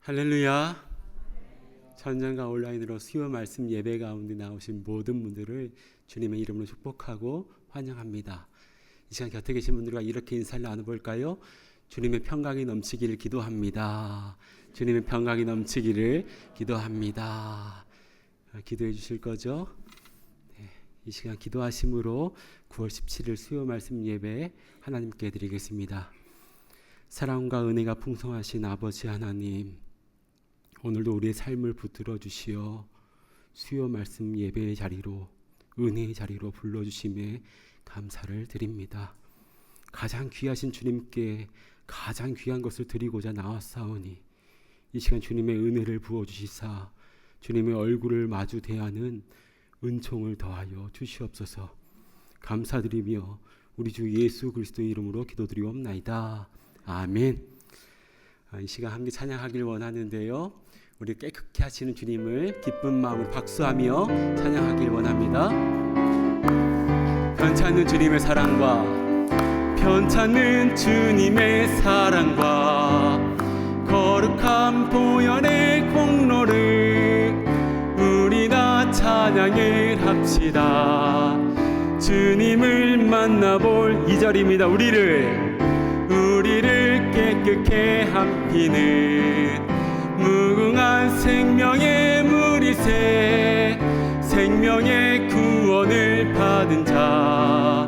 할렐루야. 전장과 온라인으로 수요 말씀 예배 가운데 나오신 모든 분들을 주님의 이름으로 축복하고 환영합니다. 이 시간 곁에 계신 분들과 이렇게 인사를 나눠볼까요? 주님의 평강이 넘치기를 기도합니다. 주님의 평강이 넘치기를 기도합니다. 기도해 주실 거죠? 네, 이 시간 기도하심으로 9월 17일 수요 말씀 예배 하나님께 드리겠습니다. 사랑과 은혜가 풍성하신 아버지 하나님, 오늘도 우리의 삶을 붙들어 주시어 수요 말씀 예배의 자리로, 은혜의 자리로 불러주심에 감사를 드립니다. 가장 귀하신 주님께 가장 귀한 것을 드리고자 나왔사오니 이 시간 주님의 은혜를 부어주시사 주님의 얼굴을 마주 대하는 은총을 더하여 주시옵소서. 감사드리며 우리 주 예수 그리스도의 이름으로 기도드리옵나이다. 아멘. 이 시간 함께 찬양하길 원하는데요, 우리 깨끗게 하시는 주님을 기쁜 마음으로 박수하며 찬양하길 원합니다. 편찮는 주님의 사랑과, 편찮는 주님의 사랑과 거룩한 보혈의 공로를 우리 다 찬양을 합시다. 주님을 만나볼 2절입니다. 우리를 깨끗게 함피는 무궁한 생명의 무리새, 생명의 구원을 받은 자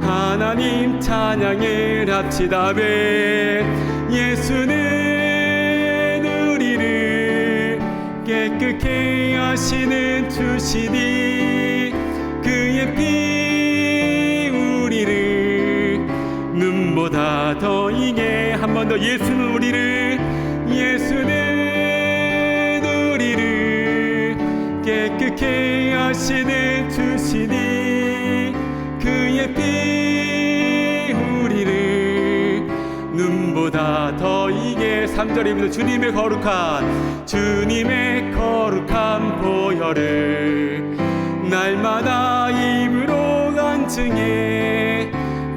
하나님 찬양을 합시다. 아멘. 예수는 우리를 깨끗게 하시는 주시니 그의 피 우리를 눈보다 더 이게, 한 번 더. 예수는 우리를 깨끗게 하시는 주시니 그의 피 우리를 눈보다 더 이게. 3절입니다. 주님의 거룩한 보혈을 날마다 입으로 간증해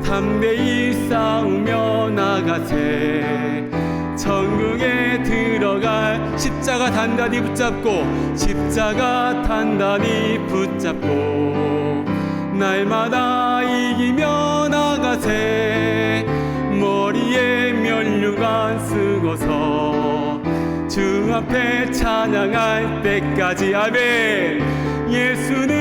담대히 싸우며 나가세. 천국에 들어갈 십자가 단단히 붙잡고 날마다 이기며 나가세. 머리에 면류관 쓰고서 주 앞에 찬양할 때까지. 아멘. 예수는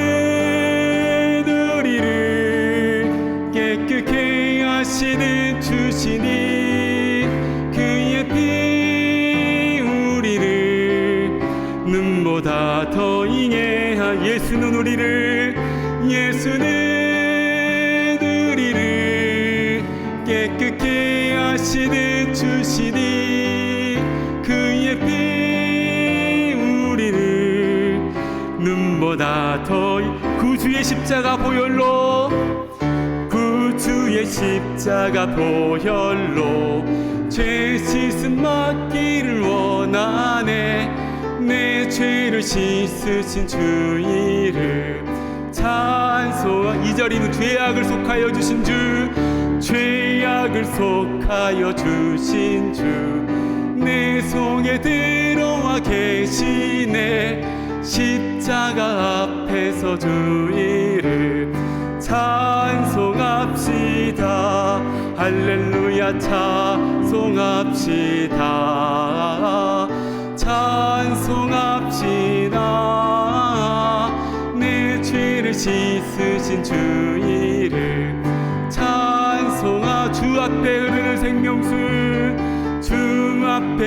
우리를 깨끗게 하시는 주시니 그의 피 우리를 눈보다 더 ing해한. 예수는 우리를 깨끗게 하시는 주시니 그의 피 우리를 눈보다 더. 구주의 십자가 보혈로 죄 씻음 맡기를 원하네. 내 죄를 씻으신 주 이름 찬송하. 2절이는 죄악을 속하여 주신 주 내 속에 들어와 계시네. 십자가 앞에서 주 이름 찬송합시다. 할렐루야. 찬송합시다. 내 죄를 씻으신 주 이름 찬송하. 주 앞에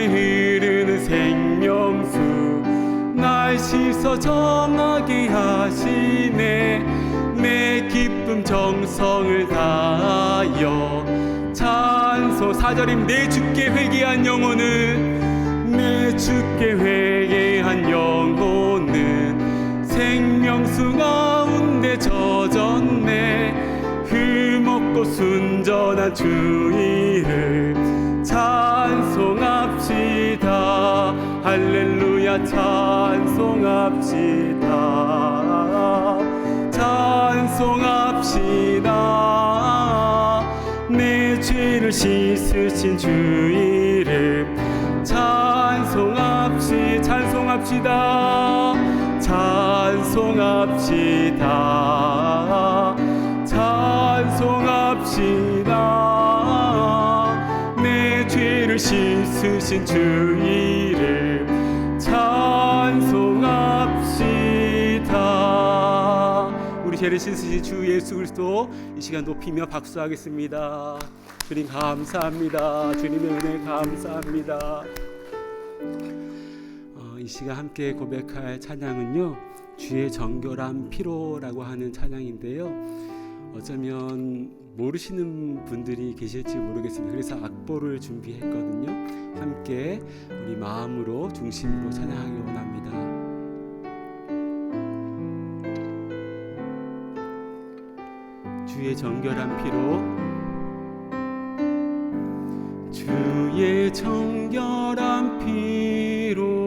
흐르는 생명수 날 씻어 정하게 하시네. 내 기쁨 정성을 다하여 찬송. 4절임. 내 주께 회개한 영혼은 생명수 가운데 젖었네. 흠없고 순전한 주 이름 찬송합시다. 할렐루야. 찬송합시다. 내 죄를 씻으신 주 이름 찬송합시다. 내 죄를 씻으신 주 이름 찬송합시다. 우리 죄를 씻으신 주 예수 그리스도 이 시간 높이며 박수하겠습니다. 주님 감사합니다. 주님의 은혜 감사합니다. 이 시간 함께 고백할 찬양은요, 주의 정결한 피로라고 하는 찬양인데요, 어쩌면 모르시는 분들이 계실지 모르겠습니다. 그래서 악보를 준비했거든요. 함께 우리 마음으로 중심으로 찬양하기 원합니다. 주의 정결한 피로, 주의 정결한 피로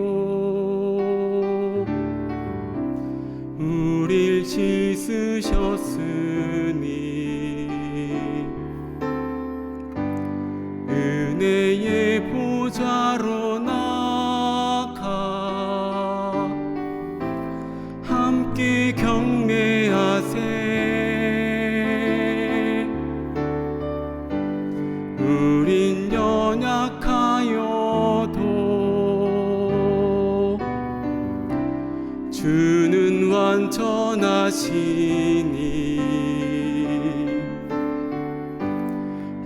우릴 씻으셨으니 은혜의 보좌로 나가 함께 경배하세. 우린 연약하여도 주는 완전하시니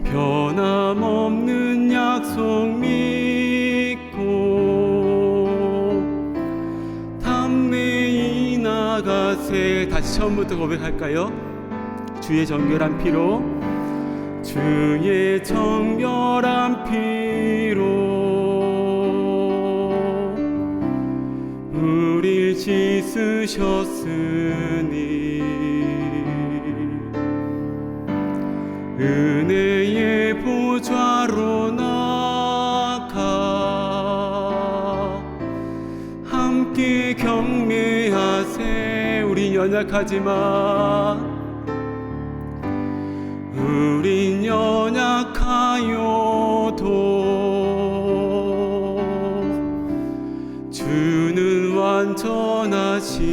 변함없는 약속 믿고 담대히 나가세. 다시 처음부터 고백할까요? 주의 정결한 피로, 주의 정결한 피로 우릴 씻으셨으니 은혜의 보좌로 나가 함께 경배하세. 우린 연약하지만 우린 연약하여도 주는 완전하시니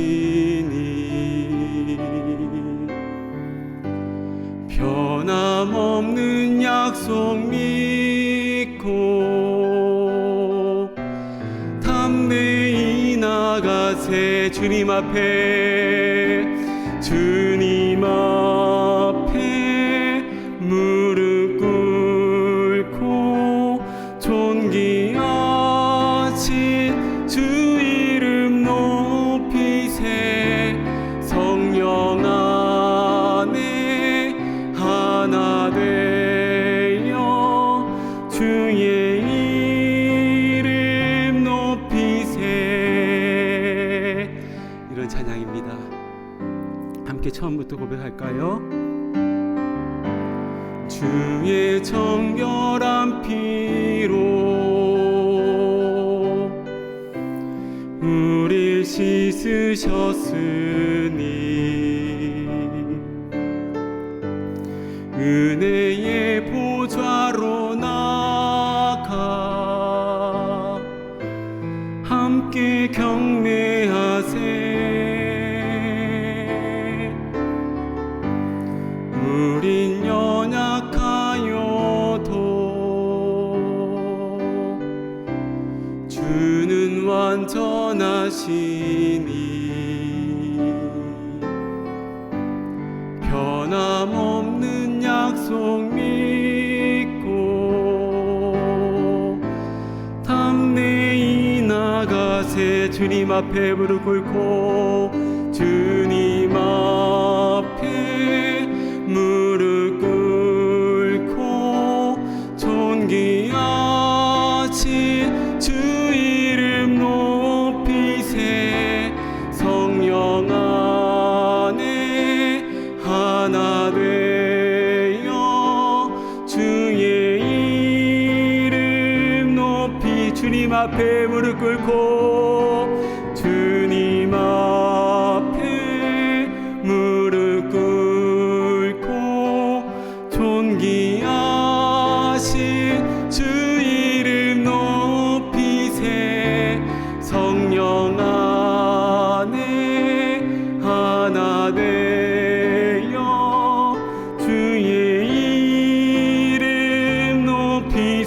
변함없는 약속 믿고 담대히 나가세. 주님 앞에, 주님 앞에 무릎 꿇고 존귀하신 주 이름 높이세. 성령 안에 하나 되어 주의 이름 높이세. 이런 찬양입니다. 함께 처음부터 고백할까요? 주의 정결한 피로 우릴 씻으셨으니 은혜의 보좌로 나가 함께 경배하세. 우린 연약하여도 주는 완전하시니 변함없는 약속 믿고 담대히 나가세. 주님 앞에 무릎 꿇고, 주님 앞에 무릎 꿇고 존귀하신 주 이름 높이세. 성령 안에 하나 되어 주의 이름 높이. 주님 앞에 무릎 꿇고, 주님 앞에 무릎 꿇고 존귀하신 주 이름 높이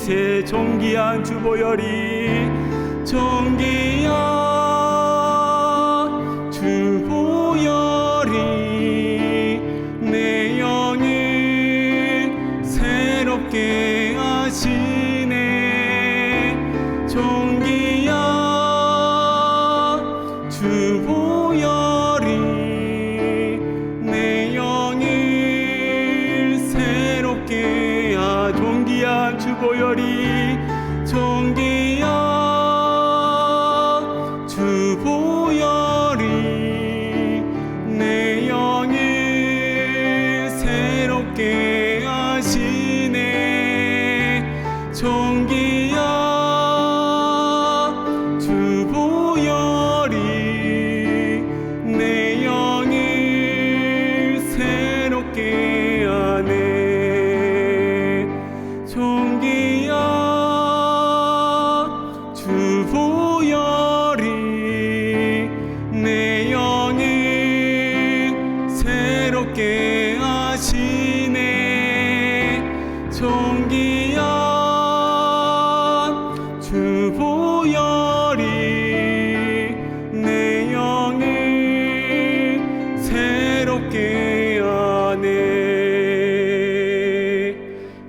새 존귀한 주보혈이 존귀한 주보혈이 내 영을 새롭게 하시네. 존귀한 주보혈이 내 영을 새롭게 존귀한 주보혈이 존귀한 주보혈이 내 영을 새롭게 하시네. 존귀한 주보혈이 내 영을 새롭게 하네. 존귀한 주보혈이 내 영을 새롭게 하시네. 존귀한 주보혈이 내 영을 새롭게 하네.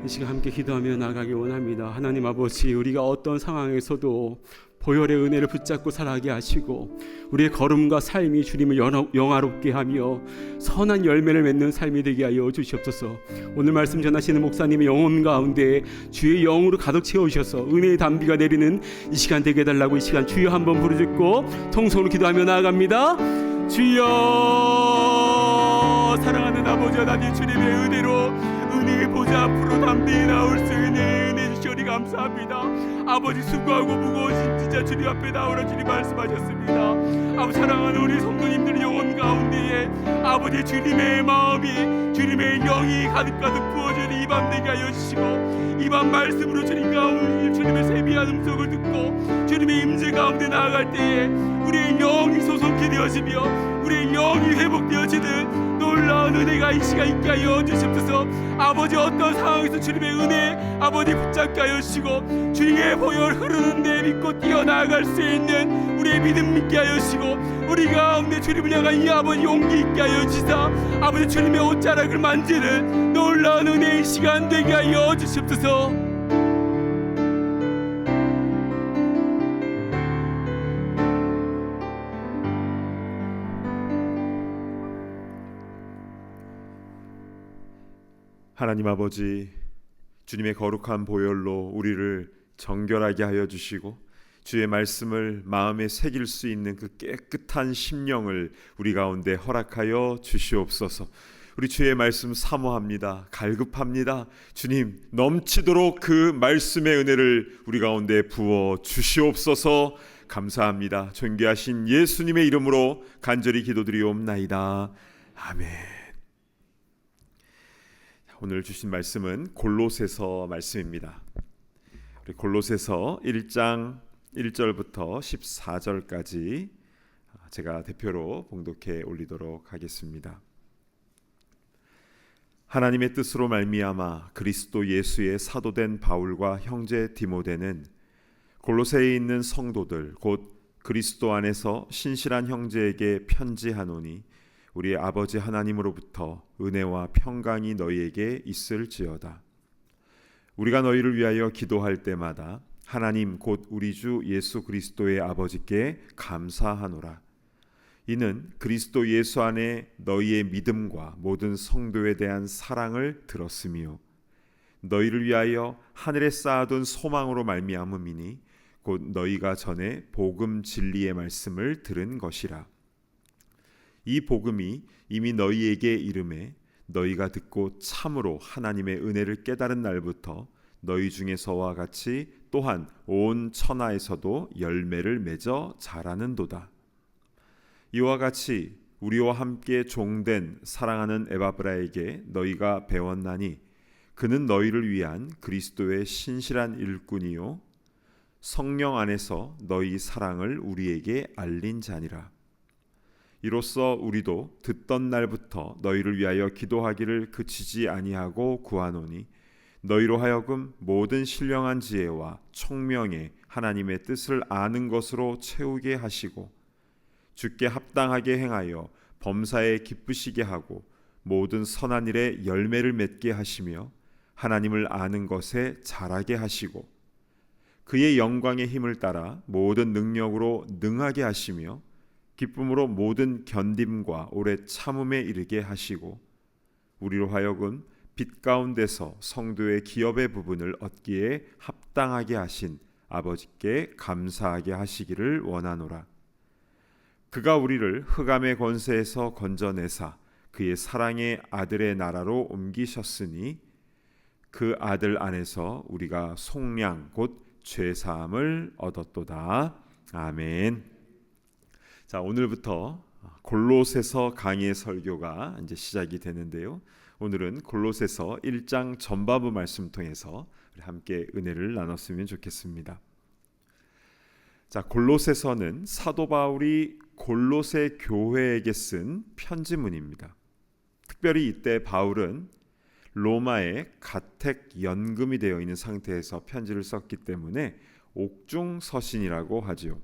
이 시간 함께 기도하며 나가기 원합니다. 하나님 아버지, 우리가 어떤 상황에서도 보혈의 은혜를 붙잡고 살아가게 하시고 우리의 걸음과 삶이 주님을 영화롭게 하며 선한 열매를 맺는 삶이 되게 하여 주시옵소서. 오늘 말씀 전하시는 목사님의 영혼 가운데 주의 영으로 가득 채우셔서 은혜의 담비가 내리는 이 시간 되게 해달라고 이 시간 주여 한번 부르짖고 통성으로 기도하며 나아갑니다. 주여, 사랑하는 아버지 하나님, 주님의 은혜로 은혜의 보좌 앞으로 담비 나올 수 있는 은혜 주시오니 감사합니다. 아버지, 수고하고 무거우신 진짜 주님 앞에 나오라 주님 말씀하셨습니다. 아버지, 사랑하는 우리 성도님들 영혼 가운데에 아버지 주님의 마음이, 주님의 영이 가득가득 부어지는 이 밤 되게 하여 주시고 이 밤 말씀으로 주님 가운데 주님의 세미한 음성을 듣고 주님의 임재 가운데 나아갈 때에 우리의 영이 소속히 되어지며 우리의 영이 회복되어지는 놀라운 은혜가 이 시간 있게 하여 주시옵소서. 아버지, 어떤 상황에서 주님의 은혜 아버지 붙잡게 하여 주시고 주님의 보혈 흐르는 데 믿고 뛰어나갈 수 있는 우리의 믿음 믿게 하여 주시고 우리 가운데 주님을 향한 이 아버지 용기 있게 하여 주시사 아버지 주님의 옷자락을 만지는 놀라운 은혜의 시간 되게 하여 주시옵소서. 하나님 아버지, 주님의 거룩한 보혈로 우리를 정결하게 하여 주시고 주의 말씀을 마음에 새길 수 있는 그 깨끗한 심령을 우리 가운데 허락하여 주시옵소서. 우리 주의 말씀 사모합니다. 갈급합니다. 주님, 넘치도록 그 말씀의 은혜를 우리 가운데 부어 주시옵소서. 감사합니다. 존귀하신 예수님의 이름으로 간절히 기도드리옵나이다. 아멘. 오늘 주신 말씀은 골로새서 말씀입니다. 우리 골로새서 1장 1절부터 14절까지 제가 대표로 봉독해 올리도록 하겠습니다. 하나님의 뜻으로 말미암아 그리스도 예수의 사도된 바울과 형제 디모데는 골로새에 있는 성도들 곧 그리스도 안에서 신실한 형제에게 편지하노니 우리 아버지 하나님으로부터 은혜와 평강이 너희에게 있을지어다. 우리가 너희를 위하여 기도할 때마다 하나님 곧 우리 주 예수 그리스도의 아버지께 감사하노라. 이는 그리스도 예수 안에 너희의 믿음과 모든 성도에 대한 사랑을 들었으며 너희를 위하여 하늘에 쌓아둔 소망으로 말미암음이니 곧 너희가 전에 복음 진리의 말씀을 들은 것이라. 이 복음이 이미 너희에게 이름에 너희가 듣고 참으로 하나님의 은혜를 깨달은 날부터 너희 중에서와 같이 또한 온 천하에서도 열매를 맺어 자라는도다. 이와 같이 우리와 함께 종된 사랑하는 에바브라에게 너희가 배웠나니 그는 너희를 위한 그리스도의 신실한 일꾼이요 성령 안에서 너희 사랑을 우리에게 알린 자니라. 이로써 우리도 듣던 날부터 너희를 위하여 기도하기를 그치지 아니하고 구하노니 너희로 하여금 모든 신령한 지혜와 총명에 하나님의 뜻을 아는 것으로 채우게 하시고 주께 합당하게 행하여 범사에 기쁘시게 하고 모든 선한 일에 열매를 맺게 하시며 하나님을 아는 것에 자라게 하시고 그의 영광의 힘을 따라 모든 능력으로 능하게 하시며 기쁨으로 모든 견딤과 오래 참음에 이르게 하시고 우리로 하여금 빛 가운데서 성도의 기업의 부분을 얻기에 합당하게 하신 아버지께 감사하게 하시기를 원하노라. 그가 우리를 흑암의 권세에서 건져내사 그의 사랑의 아들의 나라로 옮기셨으니 그 아들 안에서 우리가 속량 곧 죄사함을 얻었도다. 아멘. 자, 오늘부터 골로새서 강의 설교가 이제 시작이 되는데요. 오늘은 골로새서 1장 전반부 말씀 통해서 함께 은혜를 나눴으면 좋겠습니다. 자, 골로새서는 사도 바울이 골로새 교회에게 쓴 편지문입니다. 특별히 이때 바울은 로마에 가택 연금이 되어 있는 상태에서 편지를 썼기 때문에 옥중서신이라고 하지요.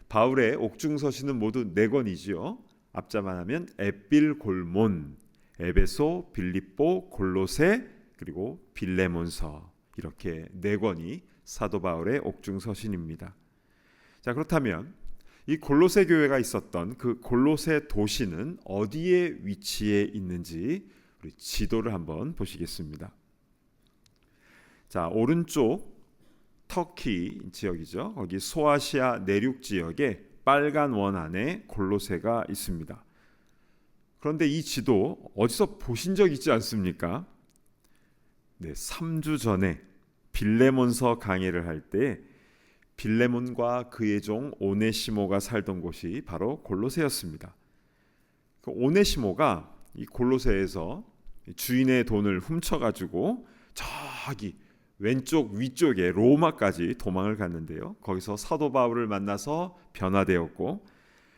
바울의 옥중서신은 모두 4권이지요. 앞자만 하면 에필골몬, 에베소, 빌립보, 골로새, 그리고 빌레몬서, 이렇게 4권이 사도 바울의 옥중서신입니다. 자, 그렇다면 이 골로새 교회가 있었던 그 골로새 도시는 어디에 위치해 있는지 우리 지도를 한번 보시겠습니다. 자, 오른쪽 터키 지역이죠. 거기 소아시아 내륙 지역에 빨간 원 안에 골로새가 있습니다. 그런데 이 지도 어디서 보신 적 있지 않습니까? 네, 3주 전에 빌레몬서 강해를 할 때 빌레몬과 그의 종 오네시모가 살던 곳이 바로 골로새였습니다. 그 오네시모가 이 골로새에서 주인의 돈을 훔쳐가지고 저기 왼쪽 위쪽에 로마까지 도망을 갔는데요. 거기서 사도 바울을 만나서 변화되었고,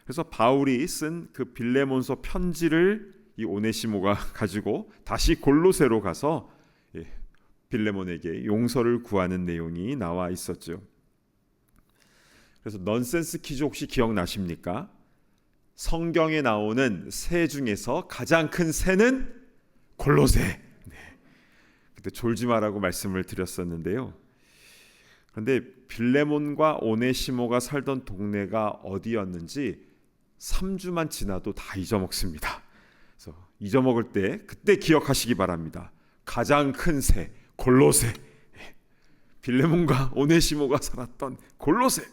그래서 바울이 쓴 그 빌레몬서 편지를 이 오네시모가 가지고 다시 골로새로 가서 빌레몬에게 용서를 구하는 내용이 나와 있었죠. 그래서 넌센스 퀴즈 혹시 기억나십니까? 성경에 나오는 새 중에서 가장 큰 새는 골로새. 네. 그때 졸지 마라고 말씀을 드렸었는데요. 그런데 빌레몬과 오네시모가 살던 동네가 어디였는지 3주만 지나도 다 잊어먹습니다. 그래서 잊어먹을 때 그때 기억하시기 바랍니다. 가장 큰 새, 골로새. 빌레몬과 오네시모가 살았던 골로새.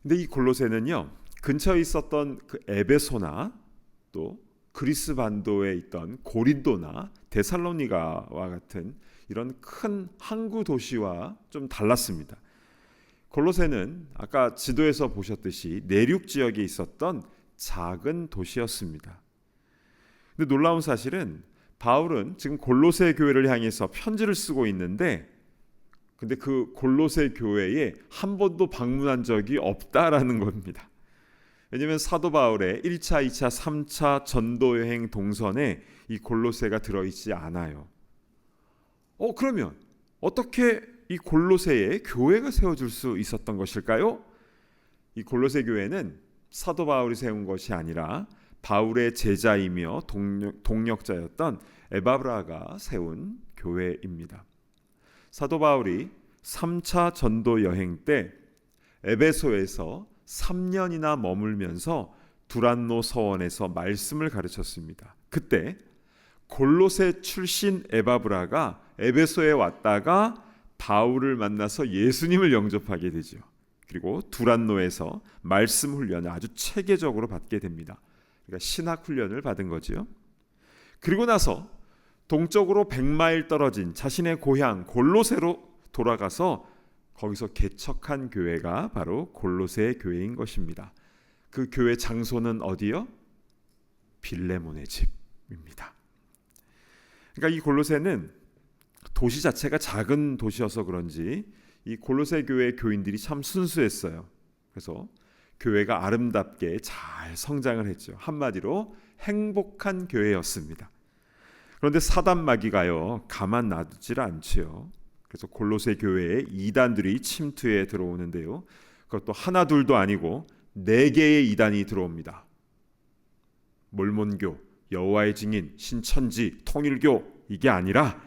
근데 이 골로새는요, 근처에 있었던 그 에베소나 또 그리스 반도에 있던 고린도나 데살로니가와 같은 이런 큰 항구 도시와 좀 달랐습니다. 골로새는 아까 지도에서 보셨듯이 내륙 지역에 있었던 작은 도시였습니다. 근데 놀라운 사실은 바울은 지금 골로새 교회를 향해서 편지를 쓰고 있는데, 근데 그 골로새 교회에 한 번도 방문한 적이 없다라는 겁니다. 왜냐하면 사도 바울의 1차, 2차, 3차 전도 여행 동선에 이 골로새가 들어있지 않아요. 그러면 어떻게 이 골로새에 교회가 세워질 수 있었던 것일까요? 이 골로새 교회는 사도 바울이 세운 것이 아니라 바울의 제자이며 동력자였던 에바브라가 세운 교회입니다. 사도 바울이 3차 전도 여행 때 에베소에서 3년이나 머물면서 두란노 서원에서 말씀을 가르쳤습니다. 그때 골로새 출신 에바브라가 에베소에 왔다가 바울을 만나서 예수님을 영접하게 되죠. 그리고 두란노에서 말씀 훈련을 아주 체계적으로 받게 됩니다. 그러니까 신학 훈련을 받은 거죠. 그리고 나서 동쪽으로 100마일 떨어진 자신의 고향 골로새로 돌아가서 거기서 개척한 교회가 바로 골로새 교회인 것입니다. 그 교회 장소는 어디요? 빌레몬의 집입니다. 그러니까 이 골로새는 도시 자체가 작은 도시여서 그런지 이 골로새 교회 교인들이 참 순수했어요. 그래서 교회가 아름답게 잘 성장을 했죠. 한마디로 행복한 교회였습니다. 그런데 사단 마귀가요 가만 놔두질 않지요. 그래서 골로새 교회에 이단들이 침투해 들어오는데요. 그것도 하나 둘도 아니고 4개의 이단이 들어옵니다. 몰몬교, 여호와의 증인, 신천지, 통일교 이게 아니라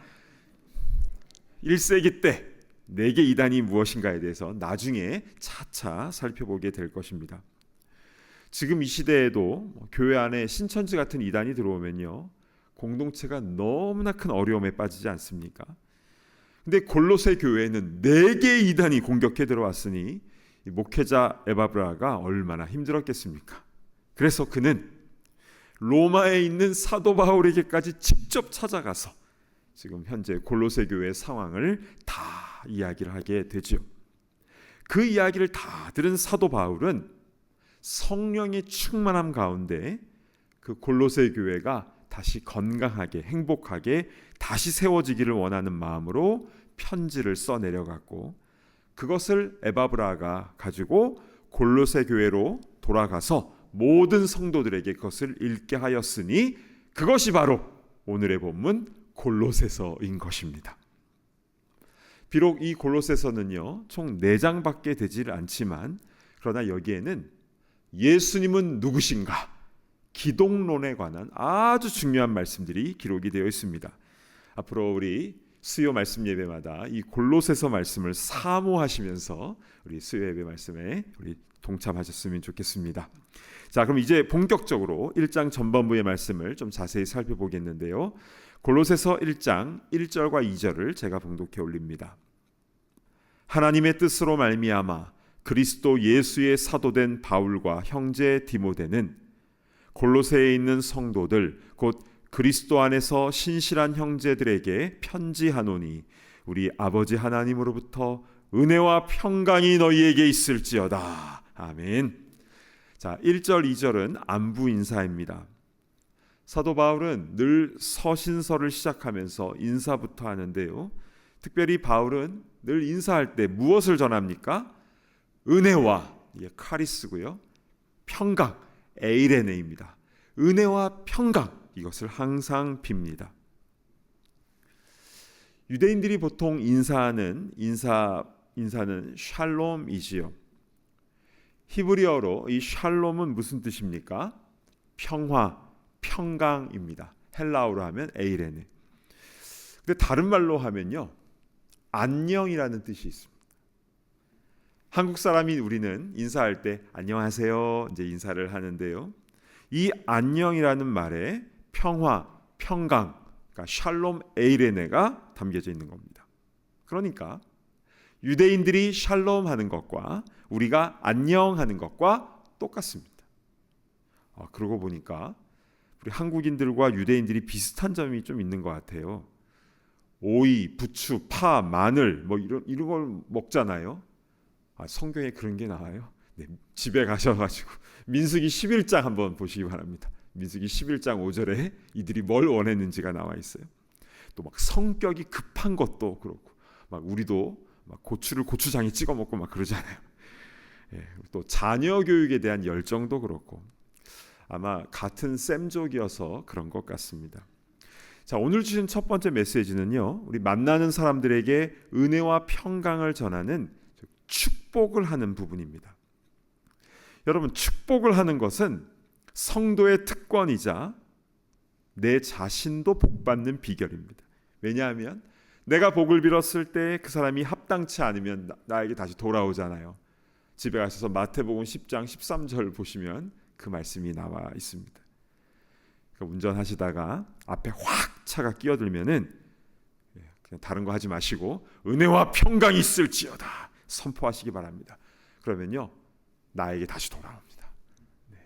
1세기 때 4개 이단이 무엇인가에 대해서 나중에 차차 살펴보게 될 것입니다. 지금 이 시대에도 교회 안에 신천지 같은 이단이 들어오면요 공동체가 너무나 큰 어려움에 빠지지 않습니까? 근데 골로새 교회에는 4개의 이단이 공격해 들어왔으니 목회자 에바브라가 얼마나 힘들었겠습니까? 그래서 그는 로마에 있는 사도 바울에게까지 직접 찾아가서 지금 현재 골로새 교회의 상황을 다 이야기를 하게 되죠. 그 이야기를 다 들은 사도 바울은 성령의 충만함 가운데 그 골로새 교회가 다시 건강하게 행복하게 다시 세워지기를 원하는 마음으로 편지를 써내려갔고 그것을 에바브라가 가지고 골로새 교회로 돌아가서 모든 성도들에게 그것을 읽게 하였으니 그것이 바로 오늘의 본문 골로새서인 것입니다. 비록 이 골로새서는요 총 4장밖에 되질 않지만 그러나 여기에는 예수님은 누구신가 기독론에 관한 아주 중요한 말씀들이 기록이 되어 있습니다. 앞으로 우리 수요 말씀 예배마다 이 골로새서 말씀을 사모하시면서 우리 수요 예배 말씀에 우리 동참하셨으면 좋겠습니다. 자, 그럼 이제 본격적으로 1장 전반부의 말씀을 좀 자세히 살펴보겠는데요. 골로새서 1장 1절과 2절을 제가 봉독해 올립니다. 하나님의 뜻으로 말미암아 그리스도 예수의 사도된 바울과 형제 디모데는 골로새에 있는 성도들 곧 그리스도 안에서 신실한 형제들에게 편지하노니 우리 아버지 하나님으로부터 은혜와 평강이 너희에게 있을지어다. 아멘. 자, 1절 2절은 안부 인사입니다. 사도 바울은 늘 서신서를 시작하면서 인사부터 하는데요. 특별히 바울은 늘 인사할 때 무엇을 전합니까? 은혜와 카리스고요. 평강, 에이레네입니다. 은혜와 평강 이것을 항상 빕니다. 유대인들이 보통 인사는 샬롬이지요. 히브리어로 이 샬롬은 무슨 뜻입니까? 평화, 평강입니다. 헬라어로 하면 에이레네. 근데 다른 말로 하면요. 안녕이라는 뜻이 있습니다. 한국 사람이 우리는 인사할 때 안녕하세요 이제 인사를 하는데요. 이 안녕이라는 말에 평화, 평강, 그러니까 샬롬 에이레네가 담겨져 있는 겁니다. 그러니까 유대인들이 샬롬 하는 것과 우리가 안녕하는 것과 똑같습니다. 그러고 보니까 우리 한국인들과 유대인들이 비슷한 점이 좀 있는 것 같아요. 오이, 부추, 파, 마늘 뭐 이런 걸 먹잖아요. 성경에 그런 게 나와요. 네, 집에 가셔가지고 민수기 11장 한번 보시기 바랍니다. 민수기 11장 5절에 이들이 뭘 원했는지가 나와 있어요. 또 막 성격이 급한 것도 그렇고 막 우리도 막 고추를 고추장에 찍어 먹고 막 그러잖아요. 예, 또 자녀 교육에 대한 열정도 그렇고 아마 같은 셈족이어서 그런 것 같습니다. 자, 오늘 주신 첫 번째 메시지는요. 우리 만나는 사람들에게 은혜와 평강을 전하는 축복을 하는 부분입니다. 여러분, 축복을 하는 것은 성도의 특권이자 내 자신도 복받는 비결입니다. 왜냐하면 내가 복을 빌었을 때 그 사람이 합당치 않으면 나에게 다시 돌아오잖아요. 집에 가셔서 마태복음 10장 13절 보시면 그 말씀이 나와 있습니다. 그러니까 운전하시다가 앞에 확 차가 끼어들면은 그냥 다른 거 하지 마시고 은혜와 평강이 있을지어다 선포하시기 바랍니다. 그러면요 나에게 다시 돌아옵니다. 네.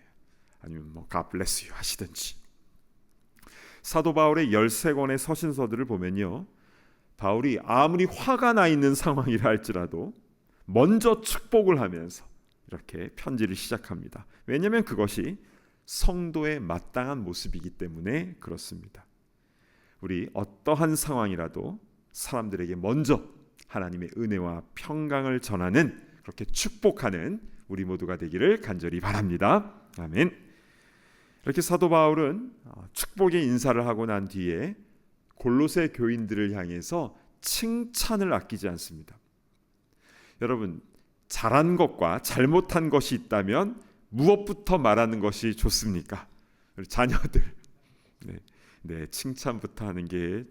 아니면 뭐 God bless you 하시든지. 사도 바울의 13권의 서신서들을 보면요 바울이 아무리 화가 나 있는 상황이라 할지라도 먼저 축복을 하면서 이렇게 편지를 시작합니다. 왜냐하면 그것이 성도의 마땅한 모습이기 때문에 그렇습니다. 우리 어떠한 상황이라도 사람들에게 먼저 하나님의 은혜와 평강을 전하는 그렇게 축복하는 우리 모두가 되기를 간절히 바랍니다. 아멘. 이렇게 사도 바울은 축복의 인사를 하고 난 뒤에 골로새 교인들을 향해서 칭찬을 아끼지 않습니다. 여러분, 잘한 것과 잘못한 것이 있다면 무엇부터 말하는 것이 좋습니까? 우리 자녀들, 칭찬부터 하는 게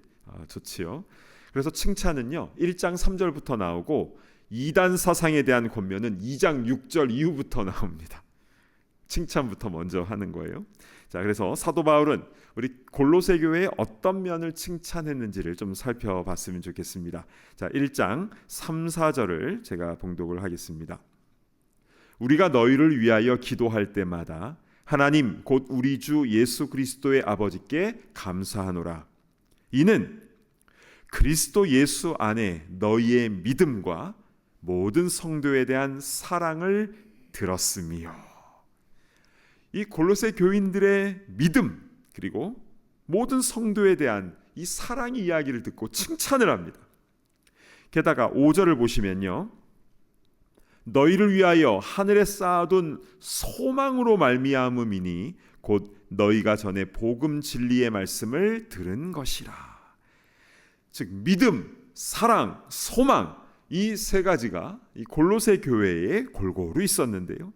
좋지요. 그래서 칭찬은요 1장 3절부터 나오고 이단 사상에 대한 권면은 2장 6절 이후부터 나옵니다. 칭찬부터 먼저 하는 거예요. 자, 그래서 사도 바울은 우리 골로새 교회의 어떤 면을 칭찬했는지를 좀 살펴봤으면 좋겠습니다. 자, 1장 3, 4절을 제가 봉독을 하겠습니다. 우리가 너희를 위하여 기도할 때마다 하나님 곧 우리 주 예수 그리스도의 아버지께 감사하노라. 이는 그리스도 예수 안에 너희의 믿음과 모든 성도에 대한 사랑을 들었음이요. 이 골로새 교인들의 믿음 그리고 모든 성도에 대한 이 사랑의 이야기를 듣고 칭찬을 합니다. 게다가 5절을 보시면요, 너희를 위하여 하늘에 쌓아둔 소망으로 말미암음이니 곧 너희가 전에 복음 진리의 말씀을 들은 것이라. 즉 믿음, 사랑, 소망, 이 세 가지가 이 골로새 교회에 골고루 있었는데요,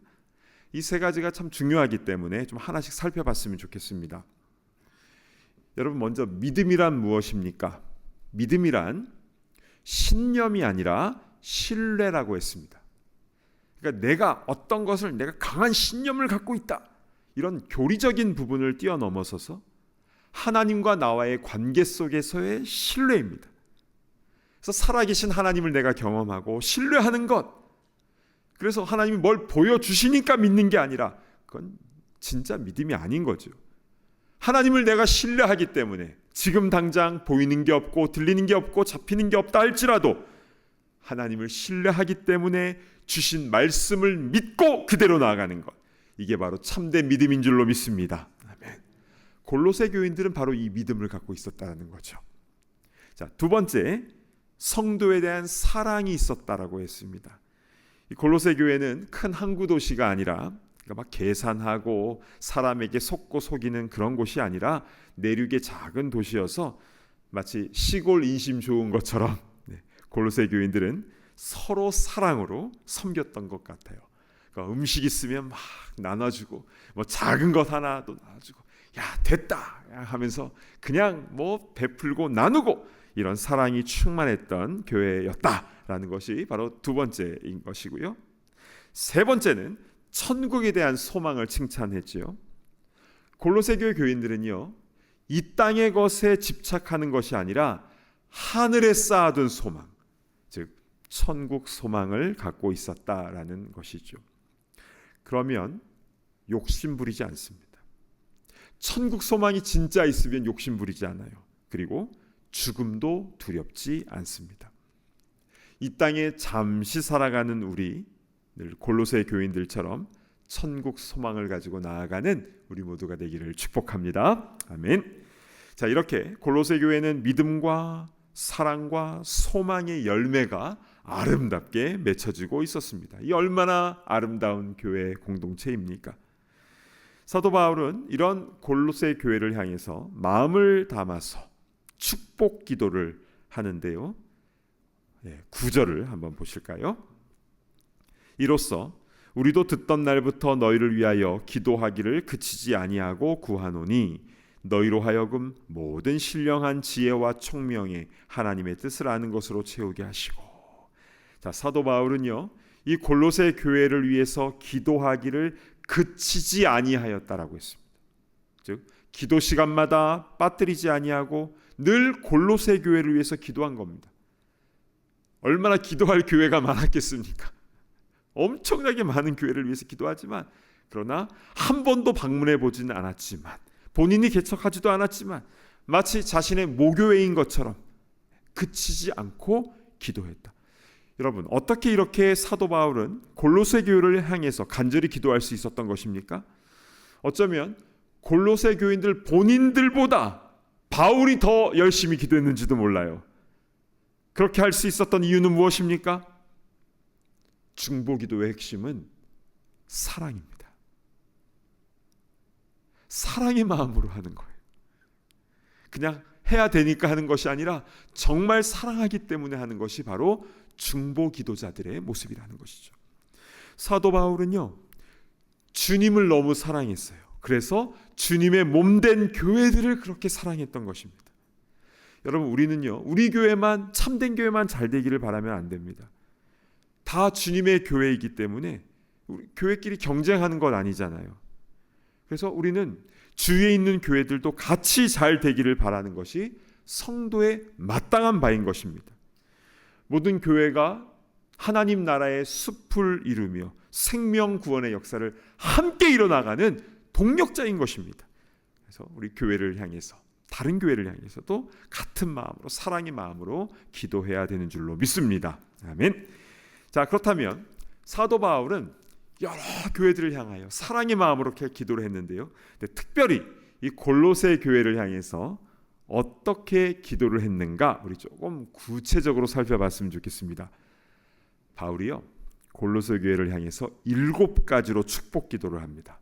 이 세 가지가 참 중요하기 때문에 좀 하나씩 살펴봤으면 좋겠습니다. 여러분, 먼저 믿음이란 무엇입니까? 믿음이란 신념이 아니라 신뢰라고 했습니다. 그러니까 내가 어떤 것을 내가 강한 신념을 갖고 있다, 이런 교리적인 부분을 뛰어넘어서서 하나님과 나와의 관계 속에서의 신뢰입니다. 그래서 살아계신 하나님을 내가 경험하고 신뢰하는 것, 그래서 하나님이 뭘 보여주시니까 믿는 게 아니라 그건 진짜 믿음이 아닌 거죠. 하나님을 내가 신뢰하기 때문에 지금 당장 보이는 게 없고 들리는 게 없고 잡히는 게 없다 할지라도 하나님을 신뢰하기 때문에 주신 말씀을 믿고 그대로 나아가는 것, 이게 바로 참된 믿음인 줄로 믿습니다. 아멘. 골로새 교인들은 바로 이 믿음을 갖고 있었다는 거죠. 자, 두 번째, 성도에 대한 사랑이 있었다라고 했습니다. 이 골로새 교회는 큰 항구 도시가 아니라 막 계산하고 사람에게 속고 속이는 그런 곳이 아니라 내륙의 작은 도시여서 마치 시골 인심 좋은 것처럼 골로새 교인들은 서로 사랑으로 섬겼던 것 같아요. 그러니까 음식 있으면 막 나눠주고, 뭐 작은 것 하나도 나눠주고, 야 됐다 하면서 그냥 뭐 베풀고 나누고, 이런 사랑이 충만했던 교회였다라는 것이 바로 두 번째인 것이고요. 세 번째는 천국에 대한 소망을 칭찬했지요. 골로새 교회 교인들은요, 이 땅의 것에 집착하는 것이 아니라 하늘에 쌓아둔 소망, 즉 천국 소망을 갖고 있었다라는 것이죠. 그러면 욕심 부리지 않습니다. 천국 소망이 진짜 있으면 욕심 부리지 않아요. 그리고 죽음도 두렵지 않습니다. 이 땅에 잠시 살아가는 우리 늘 골로새 교인들처럼 천국 소망을 가지고 나아가는 우리 모두가 되기를 축복합니다. 아멘. 자, 이렇게 골로새 교회는 믿음과 사랑과 소망의 열매가 아름답게 맺혀지고 있었습니다. 이 얼마나 아름다운 교회 공동체입니까? 사도 바울은 이런 골로새 교회를 향해서 마음을 담아서 축복 기도를 하는데요. 9절을 한번 보실까요? 이로써 우리도 듣던 날부터 너희를 위하여 기도하기를 그치지 아니하고 구하노니 너희로 하여금 모든 신령한 지혜와 총명에 하나님의 뜻을 아는 것으로 채우게 하시고. 자, 사도 바울은요, 이 골로새 교회를 위해서 기도하기를 그치지 아니하였다라고 했습니다. 즉 기도 시간마다 빠뜨리지 아니하고 늘 골로새 교회를 위해서 기도한 겁니다. 얼마나 기도할 교회가 많았겠습니까? 엄청나게 많은 교회를 위해서 기도하지만, 그러나 한 번도 방문해 보지는 않았지만, 본인이 개척하지도 않았지만 마치 자신의 모교회인 것처럼 그치지 않고 기도했다. 여러분, 어떻게 이렇게 사도 바울은 골로새 교회를 향해서 간절히 기도할 수 있었던 것입니까? 어쩌면 골로새 교인들 본인들보다 바울이 더 열심히 기도했는지도 몰라요. 그렇게 할 수 있었던 이유는 무엇입니까? 중보기도의 핵심은 사랑입니다. 사랑의 마음으로 하는 거예요. 그냥 해야 되니까 하는 것이 아니라 정말 사랑하기 때문에 하는 것이 바로 중보 기도자들의 모습이라는 것이죠. 사도 바울은요, 주님을 너무 사랑했어요. 그래서 주님의 몸된 교회들을 그렇게 사랑했던 것입니다. 여러분, 우리는요, 우리 교회만, 참된 교회만 잘 되기를 바라면 안 됩니다. 다 주님의 교회이기 때문에 우리 교회끼리 경쟁하는 건 아니잖아요. 그래서 우리는 주위에 있는 교회들도 같이 잘 되기를 바라는 것이 성도의 마땅한 바인 것입니다. 모든 교회가 하나님 나라의 숲을 이루며 생명 구원의 역사를 함께 이뤄나가는 동력자인 것입니다. 그래서 우리 교회를 향해서, 다른 교회를 향해서도 같은 마음으로, 사랑의 마음으로 기도해야 되는 줄로 믿습니다. 아멘. 자, 그렇다면 사도 바울은 여러 교회들을 향하여 사랑의 마음으로 이렇게 기도를 했는데요. 근데 특별히 이 골로새 교회를 향해서 어떻게 기도를 했는가, 우리 조금 구체적으로 살펴봤으면 좋겠습니다. 바울이요, 골로새 교회를 향해서 7가지로 축복 기도를 합니다.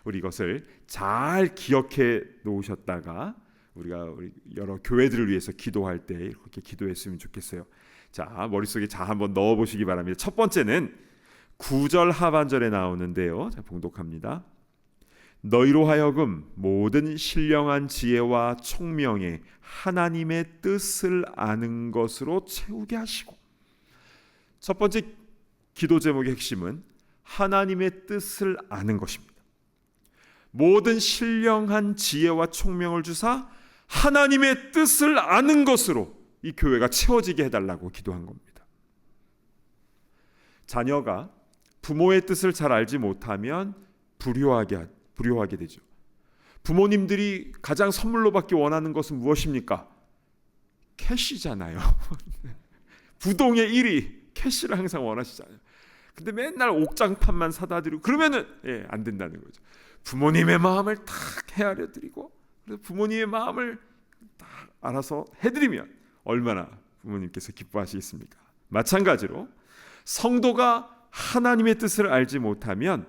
우리 이것을 잘 기억해 놓으셨다가 우리가 여러 교회들을 위해서 기도할 때 이렇게 기도했으면 좋겠어요. 자, 머릿속에 한번 넣어 보시기 바랍니다. 첫 번째는 9절 하반절에 나오는데요. 자, 봉독합니다. 너희로 하여금 모든 신령한 지혜와 총명에 하나님의 뜻을 아는 것으로 채우게 하시고. 첫 번째 기도 제목의 핵심은 하나님의 뜻을 아는 것입니다. 모든 신령한 지혜와 총명을 주사 하나님의 뜻을 아는 것으로 이 교회가 채워지게 해달라고 기도한 겁니다. 자녀가 부모의 뜻을 잘 알지 못하면 불효하게 되죠. 부모님들이 가장 선물로 받기 원하는 것은 무엇입니까? 캐시잖아요. 부동의 1위 캐시를 항상 원하시잖아요. 근데 맨날 옥장판만 사다 드리고 그러면은 안 된다는 거죠. 부모님의 마음을 딱 헤아려 드리고 부모님의 마음을 딱 알아서 해드리면 얼마나 부모님께서 기뻐하시겠습니까? 마찬가지로 성도가 하나님의 뜻을 알지 못하면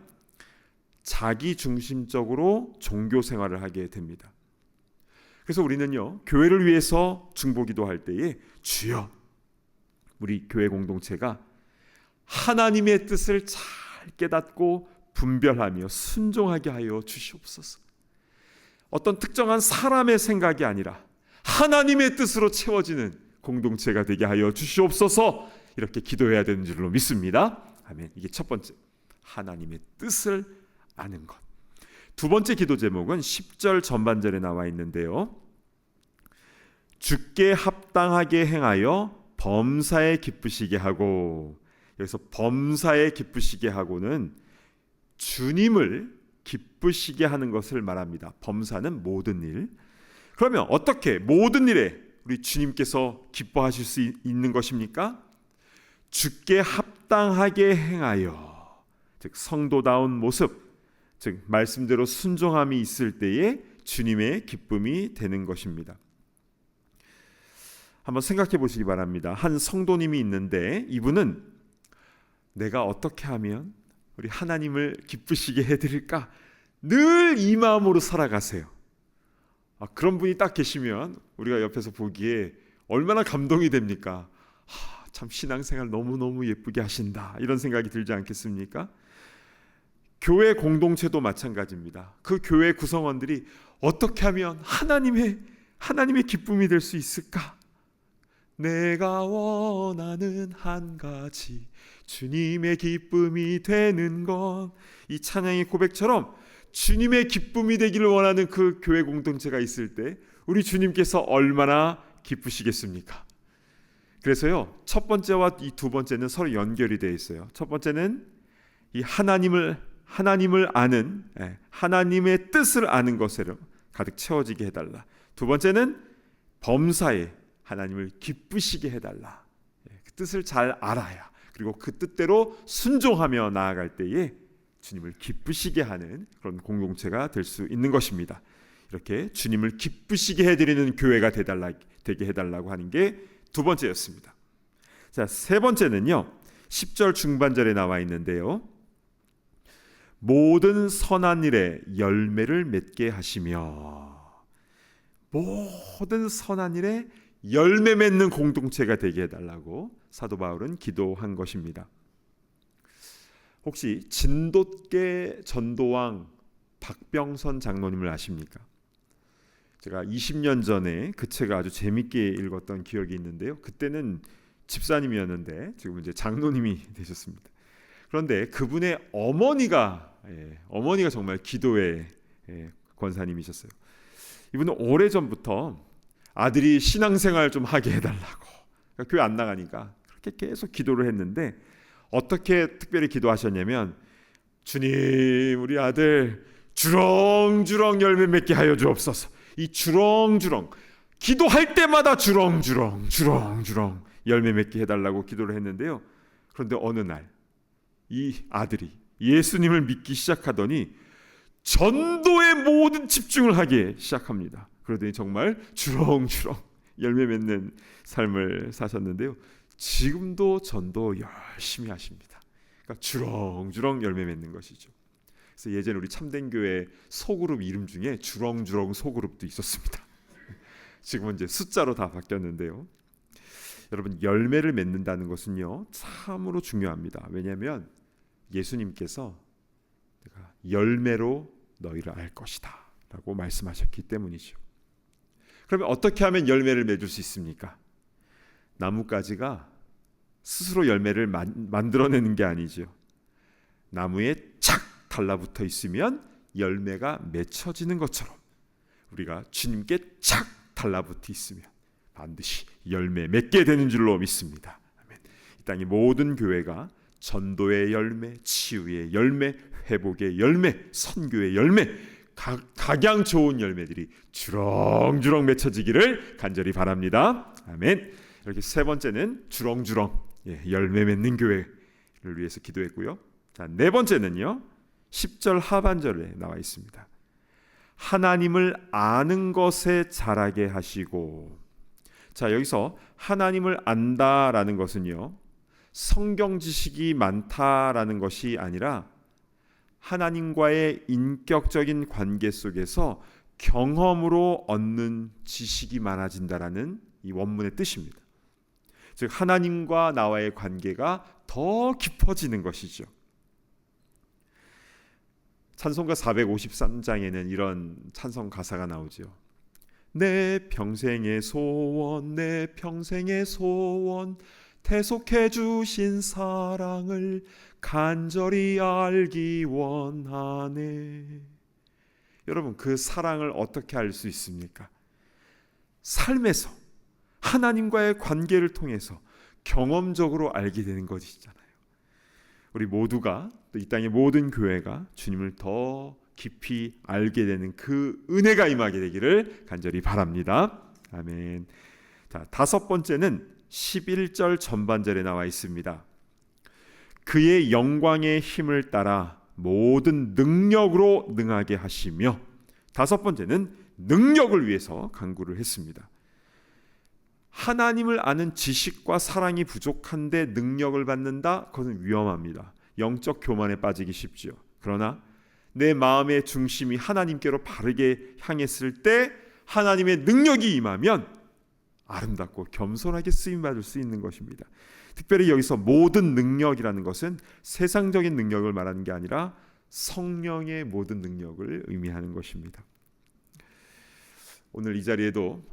자기 중심적으로 종교 생활을 하게 됩니다. 그래서 우리는요, 교회를 위해서 중보기도할 때에 주여, 우리 교회 공동체가 하나님의 뜻을 잘 깨닫고 분별하며 순종하게 하여 주시옵소서. 어떤 특정한 사람의 생각이 아니라 하나님의 뜻으로 채워지는 공동체가 되게 하여 주시옵소서. 이렇게 기도해야 되는 줄로 믿습니다. 아멘. 이게 첫 번째, 하나님의 뜻을 아는 것. 두 번째 기도 제목은 10절 전반절에 나와 있는데요. 주께 합당하게 행하여 범사에 기쁘시게 하고. 여기서 범사에 기쁘시게 하고는 주님을 기쁘시게 하는 것을 말합니다. 범사는 모든 일. 그러면 어떻게 모든 일에 우리 주님께서 기뻐하실 수 있는 것입니까? 주께 합당하게 행하여, 즉 성도다운 모습, 즉 말씀대로 순종함이 있을 때에 주님의 기쁨이 되는 것입니다. 한번 생각해 보시기 바랍니다. 한 성도님이 있는데 이분은 내가 어떻게 하면 우리 하나님을 기쁘시게 해드릴까? 늘 이 마음으로 살아가세요. 그런 분이 딱 계시면 우리가 옆에서 보기에 얼마나 감동이 됩니까? 참 신앙생활 너무너무 예쁘게 하신다, 이런 생각이 들지 않겠습니까? 교회 공동체도 마찬가지입니다. 그 교회 구성원들이 어떻게 하면 하나님의 기쁨이 될 수 있을까? 내가 원하는 한 가지 주님의 기쁨이 되는 것. 이 찬양의 고백처럼 주님의 기쁨이 되기를 원하는 그 교회 공동체가 있을 때 우리 주님께서 얼마나 기쁘시겠습니까? 그래서요, 첫 번째와 이 두 번째는 서로 연결이 되어 있어요. 첫 번째는 이 하나님을 아는, 하나님의 뜻을 아는 것으로 가득 채워지게 해달라. 두 번째는 범사에 하나님을 기쁘시게 해달라. 그 뜻을 잘 알아야, 그리고 그 뜻대로 순종하며 나아갈 때에 주님을 기쁘시게 하는 그런 공동체가 될 수 있는 것입니다. 이렇게 주님을 기쁘시게 해드리는 교회가 되게 해달라고 하는 게 두 번째였습니다. 자, 세 번째는요, 10절 중반절에 나와 있는데요. 모든 선한 일에 열매를 맺게 하시며. 모든 선한 일에 열매 맺는 공동체가 되게 해달라고 사도 바울은 기도한 것입니다. 혹시 진돗개 전도왕 박병선 장로님을 아십니까? 제가 20년 전에 그 책을 아주 재밌게 읽었던 기억이 있는데요. 그때는 집사님이었는데 지금 이제 장로님이 되셨습니다. 그런데 그분의 어머니가 정말 기도의 권사님이셨어요. 이분은 오래전부터 아들이 신앙생활 좀 하게 해달라고, 그러니까 교회 안 나가니까 그렇게 계속 기도를 했는데, 어떻게 특별히 기도하셨냐면, 주님, 우리 아들 주렁주렁 열매 맺게 하여 주옵소서. 이 주렁주렁, 기도할 때마다 주렁주렁 열매 맺게 해달라고 기도를 했는데요. 그런데 어느 날 이 아들이 예수님을 믿기 시작하더니 전도에 모든 집중을 하기 시작합니다. 그러더니 정말 주렁주렁 열매 맺는 삶을 사셨는데요. 지금도 전도 열심히 하십니다. 그러니까 주렁주렁 열매 맺는 것이죠. 그래서 예전에 우리 참된교회 소그룹 이름 중에 주렁주렁 소그룹도 있었습니다. 지금은 이제 숫자로 다 바뀌었는데요. 여러분, 열매를 맺는다는 것은요 참으로 중요합니다. 왜냐하면 예수님께서 내가 열매로 너희를 알 것이다 라고 말씀하셨기 때문이죠. 그러면 어떻게 하면 열매를 맺을 수 있습니까? 나뭇가지가 스스로 열매를 만들어내는 게 아니죠. 나무에 착 달라붙어 있으면 열매가 맺혀지는 것처럼 우리가 주님께 착 달라붙어 있으면 반드시 열매 맺게 되는 줄로 믿습니다. 아멘. 이 땅의 모든 교회가 전도의 열매, 치유의 열매, 회복의 열매, 선교의 열매, 각양 좋은 열매들이 주렁주렁 맺혀지기를 간절히 바랍니다. 아멘. 이렇게 세 번째는 주렁주렁 열매 맺는 교회를 위해서 기도했고요. 자, 네 번째는요, 10절 하반절에 나와 있습니다. 하나님을 아는 것에 자라게 하시고. 자, 여기서 하나님을 안다라는 것은요, 성경 지식이 많다라는 것이 아니라 하나님과의 인격적인 관계 속에서 경험으로 얻는 지식이 많아진다라는 이 원문의 뜻입니다. 즉 하나님과 나와의 관계가 더 깊어지는 것이죠. 찬송가 453장에는 이런 찬송 가사가 나오죠. 내 평생의 소원, 내 평생의 소원, 대속해 주신 사랑을 간절히 알기 원하네. 여러분, 그 사랑을 어떻게 알 수 있습니까? 삶에서 하나님과의 관계를 통해서 경험적으로 알게 되는 것이잖아요. 우리 모두가, 또 이 땅의 모든 교회가 주님을 더 깊이 알게 되는 그 은혜가 임하게 되기를 간절히 바랍니다. 아멘. 자, 다섯 번째는 11절 전반절에 나와 있습니다. 그의 영광의 힘을 따라 모든 능력으로 능하게 하시며. 다섯 번째는 능력을 위해서 간구를 했습니다. 하나님을 아는 지식과 사랑이 부족한데 능력을 받는다? 그것은 위험합니다. 영적 교만에 빠지기 쉽죠. 그러나 내 마음의 중심이 하나님께로 바르게 향했을 때 하나님의 능력이 임하면 아름답고 겸손하게 쓰임받을 수 있는 것입니다. 특별히 여기서 모든 능력이라는 것은 세상적인 능력을 말하는 게 아니라 성령의 모든 능력을 의미하는 것입니다. 오늘 이 자리에도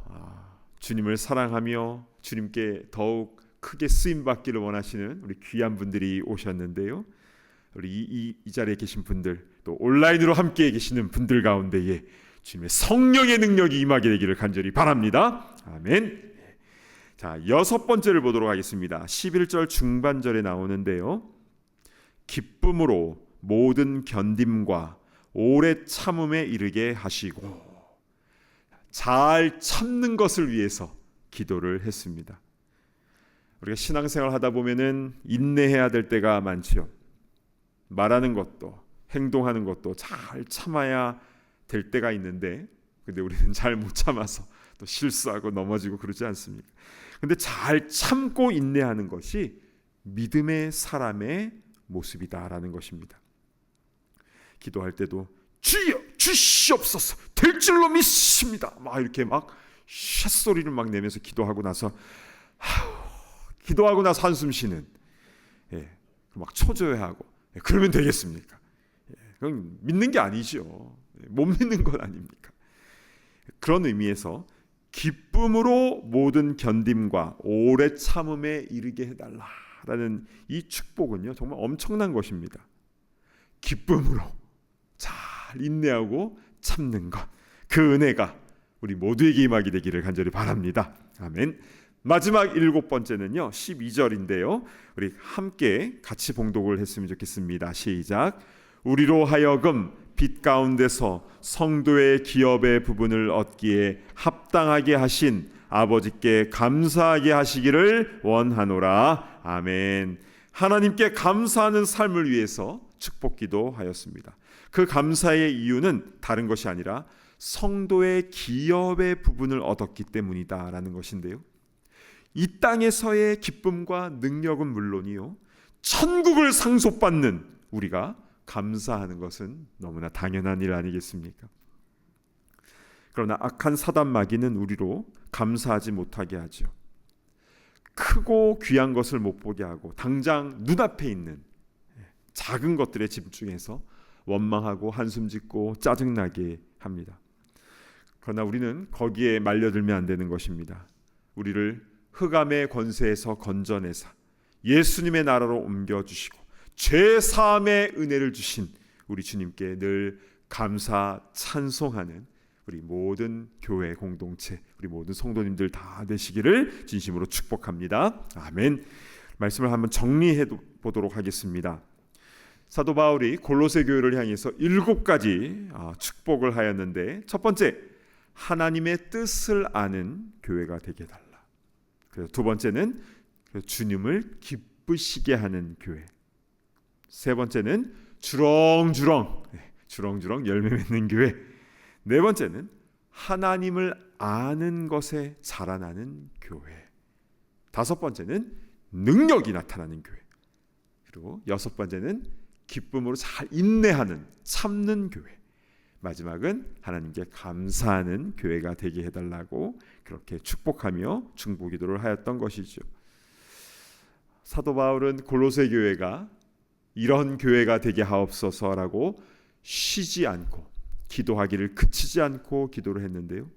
주님을 사랑하며 주님께 더욱 크게 쓰임받기를 원하시는 우리 귀한 분들이 오셨는데요. 우리 이 자리에 계신 분들, 또 온라인으로 함께 계시는 분들 가운데에 주님의 성령의 능력이 임하게 되기를 간절히 바랍니다. 아멘. 자, 여섯 번째를 보도록 하겠습니다. 11절 중반절에 나오는데요. 기쁨으로 모든 견딤과 오래 참음에 이르게 하시고. 잘 참는 것을 위해서 기도를 했습니다. 우리가 신앙생활 하다 보면은 인내해야 될 때가 많죠. 말하는 것도 행동하는 것도 잘 참아야 될 때가 있는데, 근데 우리는 잘 못 참아서 또 실수하고 넘어지고 그러지 않습니까? 근데 잘 참고 인내하는 것이 믿음의 사람의 모습이다라는 것입니다. 기도할 때도 주여 주시옵소서, 될 줄로 믿습니다. 막 이렇게 막 쇳소리를 막 내면서 기도하고 나서 한숨 쉬는, 막 초조해하고, 그러면 되겠습니까? 그건 믿는 게 아니죠. 못 믿는 건 아닙니까? 그런 의미에서 기쁨으로 모든 견딤과 오래 참음에 이르게 해달라라는 이 축복은요, 정말 엄청난 것입니다. 기쁨으로 잘 인내하고 참는 것, 그 은혜가 우리 모두에게 임하게 되기를 간절히 바랍니다. 아멘. 마지막 7번째는요 12절인데요 우리 함께 같이 봉독을 했으면 좋겠습니다. 시작. 우리로 하여금 빛 가운데서 성도의 기업의 부분을 얻기에 합당하게 하신 아버지께 감사하게 하시기를 원하노라. 아멘. 하나님께 감사하는 삶을 위해서 축복기도 하였습니다. 그 감사의 이유는 다른 것이 아니라 성도의 기업의 부분을 얻었기 때문이다라는 것인데요, 이 땅에서의 기쁨과 능력은 물론이요, 천국을 상속받는 우리가 감사하는 것은 너무나 당연한 일 아니겠습니까? 그러나 악한 사단 마귀는 우리로 감사하지 못하게 하죠. 크고 귀한 것을 못 보게 하고 당장 눈앞에 있는 작은 것들에 집중해서 원망하고 한숨 짓고 짜증나게 합니다. 그러나 우리는 거기에 말려들면 안 되는 것입니다. 우리를 흑암의 권세에서 건져내사 예수님의 나라로 옮겨주시고 죄사함의 은혜를 주신 우리 주님께 늘 감사 찬송하는 우리 모든 교회 공동체, 우리 모든 성도님들 다 되시기를 진심으로 축복합니다. 아멘. 말씀을 한번 정리해 보도록 하겠습니다. 사도 바울이 골로새 교회를 향해서 7가지 축복을 하였는데, 첫 번째, 하나님의 뜻을 아는 교회가 되게 해달라. 그래서 두 번째는 주님을 기쁘시게 하는 교회. 세 번째는 주렁주렁 열매 맺는 교회. 네 번째는 하나님을 아는 것에 자라나는 교회. 다섯 번째는 능력이 나타나는 교회. 그리고 여섯 번째는 기쁨으로 잘 인내하는, 참는 교회. 마지막은 하나님께 감사하는 교회가 되게 해달라고 그렇게 축복하며 중보기도를 하였던 것이죠. 사도 바울은 골로새 교회가 이런 교회가 되게 하옵소서라고 쉬지 않고 기도하기를 그치지 않고 기도를 했는데요,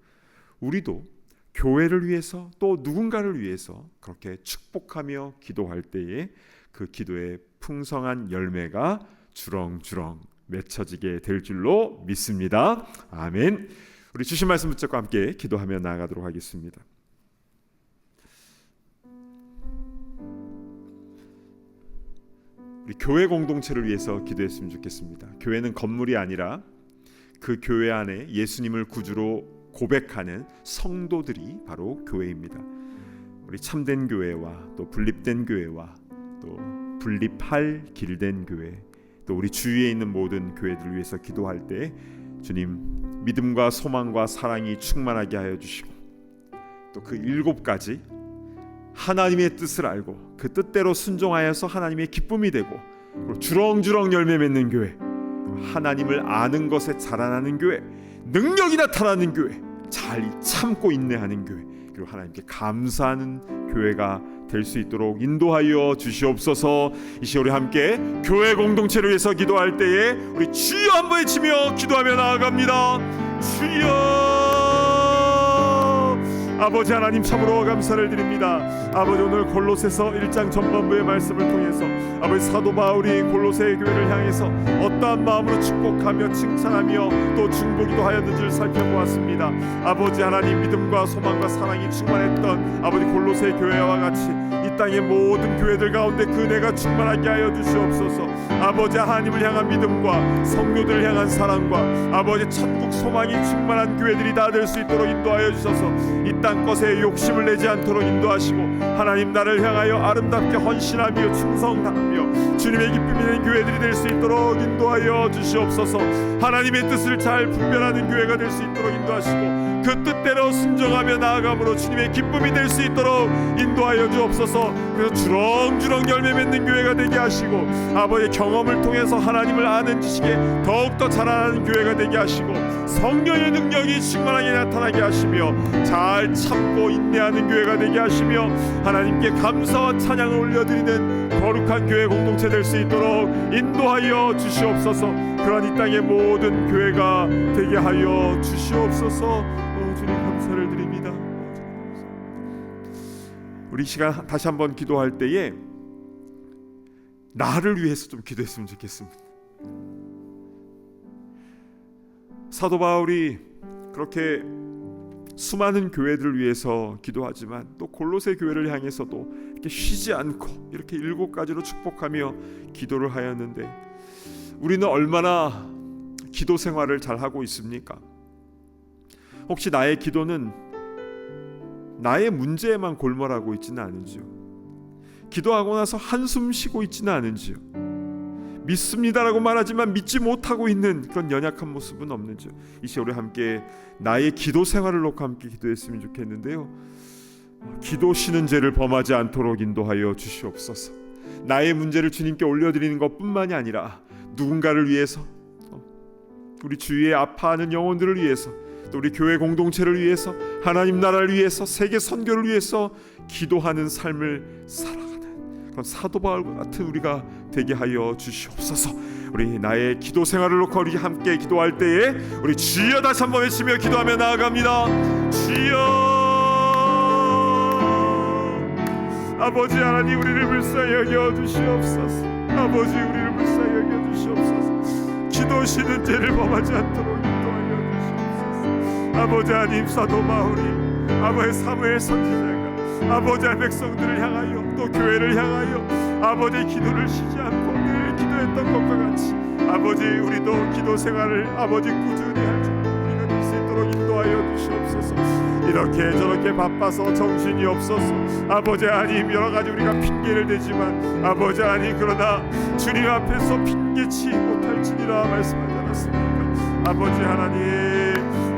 우리도 교회를 위해서 또 누군가를 위해서 그렇게 축복하며 기도할 때에 그 기도의 풍성한 열매가 주렁주렁 맺혀지게 될 줄로 믿습니다. 아멘. 우리 주신 말씀 붙잡고 함께 기도하며 나아가도록 하겠습니다. 우리 교회 공동체를 위해서 기도했으면 좋겠습니다. 교회는 건물이 아니라 그 교회 안에 예수님을 구주로 고백하는 성도들이 바로 교회입니다. 우리 참된 교회와 또 분립된 교회와 또 분립할 길된 교회, 또 우리 주위에 있는 모든 교회들을 위해서 기도할 때 주님 믿음과 소망과 사랑이 충만하게 하여 주시고, 또 그 7가지 하나님의 뜻을 알고 그 뜻대로 순종하여서 하나님의 기쁨이 되고, 그리고 주렁주렁 열매 맺는 교회, 하나님을 아는 것에 자라나는 교회, 능력이 나타나는 교회, 잘 참고 인내하는 교회, 그리고 하나님께 감사하는 교회가 될 수 있도록 인도하여 주시옵소서. 이 시간 우리 함께 교회 공동체를 위해서 기도할 때에 우리 주여 한번 외치며 기도하며 나아갑니다. 주여, 아버지 하나님 참으로 감사를 드립니다. 아버지, 오늘 골로새서 1장 전반부의 말씀을 통해서 아버지 사도 바울이 골로새 교회를 향해서 어떠한 마음으로 축복하며 칭찬하며 또 중보기도 하였는지를 살펴보았습니다. 아버지 하나님, 믿음과 소망과 사랑이 충만했던 아버지 골로새 교회와 같이 이 땅의 모든 교회들 가운데 그 은혜가 충만하게 하여 주시옵소서. 아버지 하나님을 향한 믿음과 성도들을 향한 사랑과 아버지 천국 소망이 충만한 교회들이 다 될 수 있도록 인도하여 주셔서 이 땅 것에 욕심을 내지 않도록 인도하시고 하나님 나를 향하여 아름답게 헌신하며 충성하며 주님의 기쁨이 되는 교회들이 될 수 있도록 인도하여 주시옵소서. 하나님의 뜻을 잘 분별하는 교회가 될 수 있도록 인도하시고 그 뜻대로 순종하며 나아감으로 주님의 기쁨이 될 수 있도록 인도하여 주옵소서. 그래서 주렁주렁 열매 맺는 교회가 되게 하시고 아버지의 경험을 통해서 하나님을 아는 지식에 더욱더 자라나는 교회가 되게 하시고 성령의 능력이 충만하게 나타나게 하시며 잘 참고 인내하는 교회가 되게 하시며 하나님께 감사와 찬양을 올려드리는 거룩한 교회 공동체 될 수 있도록 인도하여 주시옵소서. 그러한 이 땅의 모든 교회가 되게 하여 주시옵소서. 주님 감사를 드립니다. 우리 시간 다시 한번 기도할 때에 나를 위해서 좀 기도했으면 좋겠습니다. 사도 바울이 그렇게 수많은 교회들을 위해서 기도하지만 또 골로새 교회를 향해서도 이렇게 쉬지 않고 이렇게 7가지로 축복하며 기도를 하였는데 우리는 얼마나 기도 생활을 잘 하고 있습니까? 혹시 나의 기도는 나의 문제에만 골몰하고 있지는 않은지요? 기도하고 나서 한숨 쉬고 있지는 않은지요? 믿습니다라고 말하지만 믿지 못하고 있는 그런 연약한 모습은 없는지요? 이 시간 우리 함께 나의 기도 생활을 놓고 함께 기도했으면 좋겠는데요. 기도 쉬는 죄를 범하지 않도록 인도하여 주시옵소서. 나의 문제를 주님께 올려드리는 것뿐만이 아니라 누군가를 위해서, 우리 주위에 아파하는 영혼들을 위해서, 또 우리 교회 공동체를 위해서, 하나님 나라를 위해서, 세계 선교를 위해서 기도하는 삶을 살아가는 그런 사도 바울과 같은 우리가 되게 하여 주시옵소서. 우리 나의 기도 생활을 놓고 우리 함께 기도할 때에 우리 주여 다시 한번 외치며 기도하며 나아갑니다. 주여, 아버지 하나님 우리를 불쌍히 여겨 주시옵소서. 아버지 우리를 불쌍히 여겨 주시옵소서. 기도 쉬는 죄를 범하지 않도록 인도하여 주시옵소서. 아버지 하나님 사도 바울이 아버지 사무엘 선지자가 아버지의 백성들을 향하여 또 교회를 향하여 아버지의 기도를 쉬지 않고 늘 기도했던 것과 같이 아버지 우리도 기도 생활을 아버지 꾸준히 할 줄 우리가 될 수 있도록 인도하여 주시옵소서. 이렇게 저렇게 바빠서 정신이 없어서 아버지 하나님 여러 가지 우리가 핑계를 대지만 아버지 하나님 그러나 주님 앞에서 핑계치 못할지니라 말씀하지 않았습니까? 아버지 하나님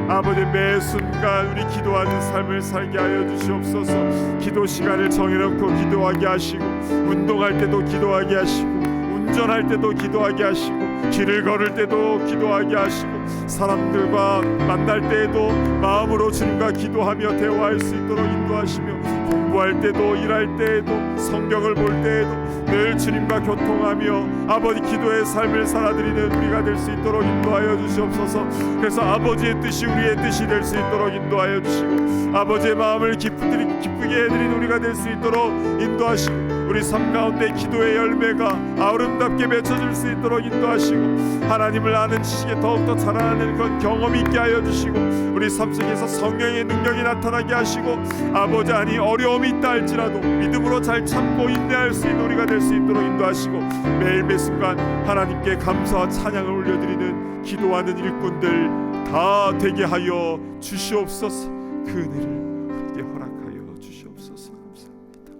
아버지 매 순간 우리 기도하는 삶을 살게 하여 주시옵소서. 기도 시간을 정해놓고 기도하게 하시고 운동할 때도 기도하게 하시고 운전할 때도 기도하게 하시고 길을 걸을 때도 기도하게 하시고 사람들과 만날 때에도 마음으로 주님과 기도하며 대화할 수 있도록 인도하시며 공부할 때도 일할 때에도 성경을 볼 때에도 늘 주님과 교통하며 아버지 기도의 삶을 살아드리는 우리가 될 수 있도록 인도하여 주시옵소서. 그래서 아버지의 뜻이 우리의 뜻이 될 수 있도록 인도하여 주시고 아버지의 마음을 기쁘게 해드리는 우리가 될 수 있도록 인도하시고 우리 삶 가운데 기도의 열매가 아름답게 맺혀질 수 있도록 인도하시고 하나님을 아는 지식에 더욱더 자라나는 그런 경험이 있게 하여 주시고 우리 삶 속에서 성령의 능력이 나타나게 하시고 아버지 아니 어려움이 있다 할지라도 믿음으로 잘 참고 인내할 수 있는 우리가 될 수 있도록 인도하시고 매일 매 순간 하나님께 감사와 찬양을 올려드리는 기도하는 일꾼들 다 되게 하여 주시옵소서. 그 은혜를 우리에게 허락하여 주시옵소서. 감사합니다.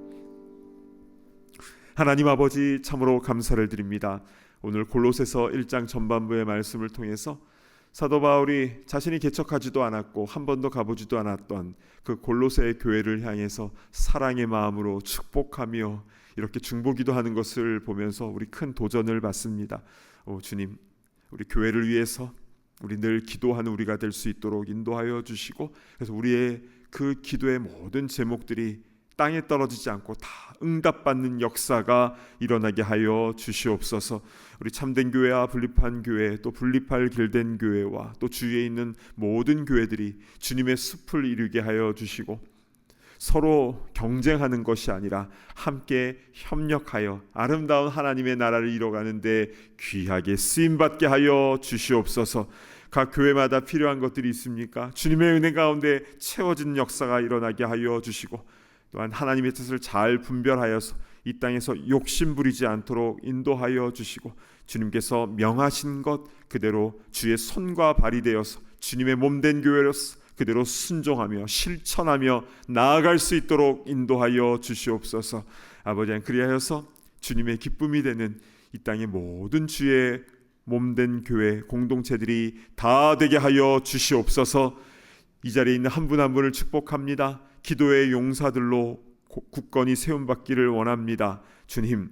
하나님 아버지 참으로 감사를 드립니다. 오늘 골로새서 1장 전반부의 말씀을 통해서 사도 바울이 자신이 개척하지도 않았고 한 번도 가보지도 않았던 그 골로새 교회를 향해서 사랑의 마음으로 축복하며 이렇게 중보기도 하는 것을 보면서 우리 큰 도전을 받습니다. 주님, 우리 교회를 위해서 우리 늘 기도하는 우리가 될 수 있도록 인도하여 주시고 그래서 우리의 그 기도의 모든 제목들이 땅에 떨어지지 않고 다 응답받는 역사가 일어나게 하여 주시옵소서. 우리 참된 교회와 분립한 교회 또 분립할 길된 교회와 또 주위에 있는 모든 교회들이 주님의 숲을 이루게 하여 주시고 서로 경쟁하는 것이 아니라 함께 협력하여 아름다운 하나님의 나라를 이뤄가는데 귀하게 쓰임받게 하여 주시옵소서. 각 교회마다 필요한 것들이 있습니까? 주님의 은혜 가운데 채워진 역사가 일어나게 하여 주시고 또한 하나님의 뜻을 잘 분별하여서 이 땅에서 욕심 부리지 않도록 인도하여 주시고 주님께서 명하신 것 그대로 주의 손과 발이 되어서 주님의 몸된 교회로서 그대로 순종하며 실천하며 나아갈 수 있도록 인도하여 주시옵소서. 아버지 하나님, 그리하여서 주님의 기쁨이 되는 이 땅의 모든 주의 몸된 교회 공동체들이 다 되게 하여 주시옵소서. 이 자리에 있는 한 분 한 분을 축복합니다. 기도의 용사들로 굳건히 세움받기를 원합니다. 주님,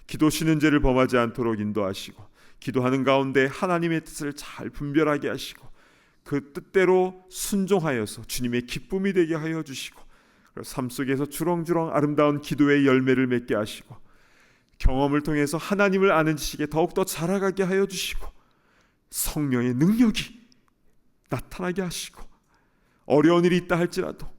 기도 쉬는 죄를 범하지 않도록 인도하시고, 기도하는 가운데 하나님의 뜻을 잘 분별하게 하시고, 그 뜻대로 순종하여서 주님의 기쁨이 되게 하여 주시고, 삶 속에서 주렁주렁 아름다운 기도의 열매를 맺게 하시고, 경험을 통해서 하나님을 아는 지식에 더욱더 자라가게 하여 주시고, 성령의 능력이 나타나게 하시고, 어려운 일이 있다 할지라도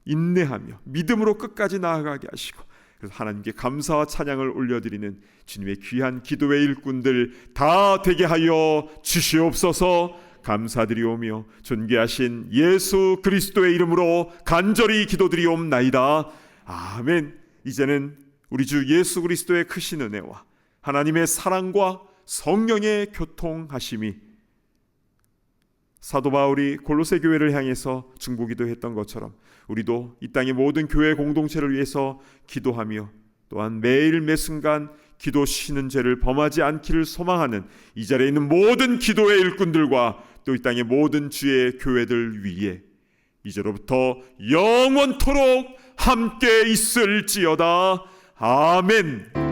인내하며 믿음으로 끝까지 나아가게 하시고, 그래서 하나님께 감사와 찬양을 올려드리는 주님의 귀한 기도의 일꾼들 다 되게 하여 주시옵소서. 감사드리오며 존귀하신 예수 그리스도의 이름으로 간절히 기도드리옵나이다. 아멘. 이제는 우리 주 예수 그리스도의 크신 은혜와 하나님의 사랑과 성령의 교통하심이 사도 바울이 골로새 교회를 향해서 중보기도했던 것처럼 우리도 이 땅의 모든 교회 공동체를 위해서 기도하며 또한 매일 매순간 기도 쉬는 죄를 범하지 않기를 소망하는 이 자리에 있는 모든 기도의 일꾼들과 또 이 땅의 모든 주의 교회들 위에 이제로부터 영원토록 함께 있을지어다. 아멘.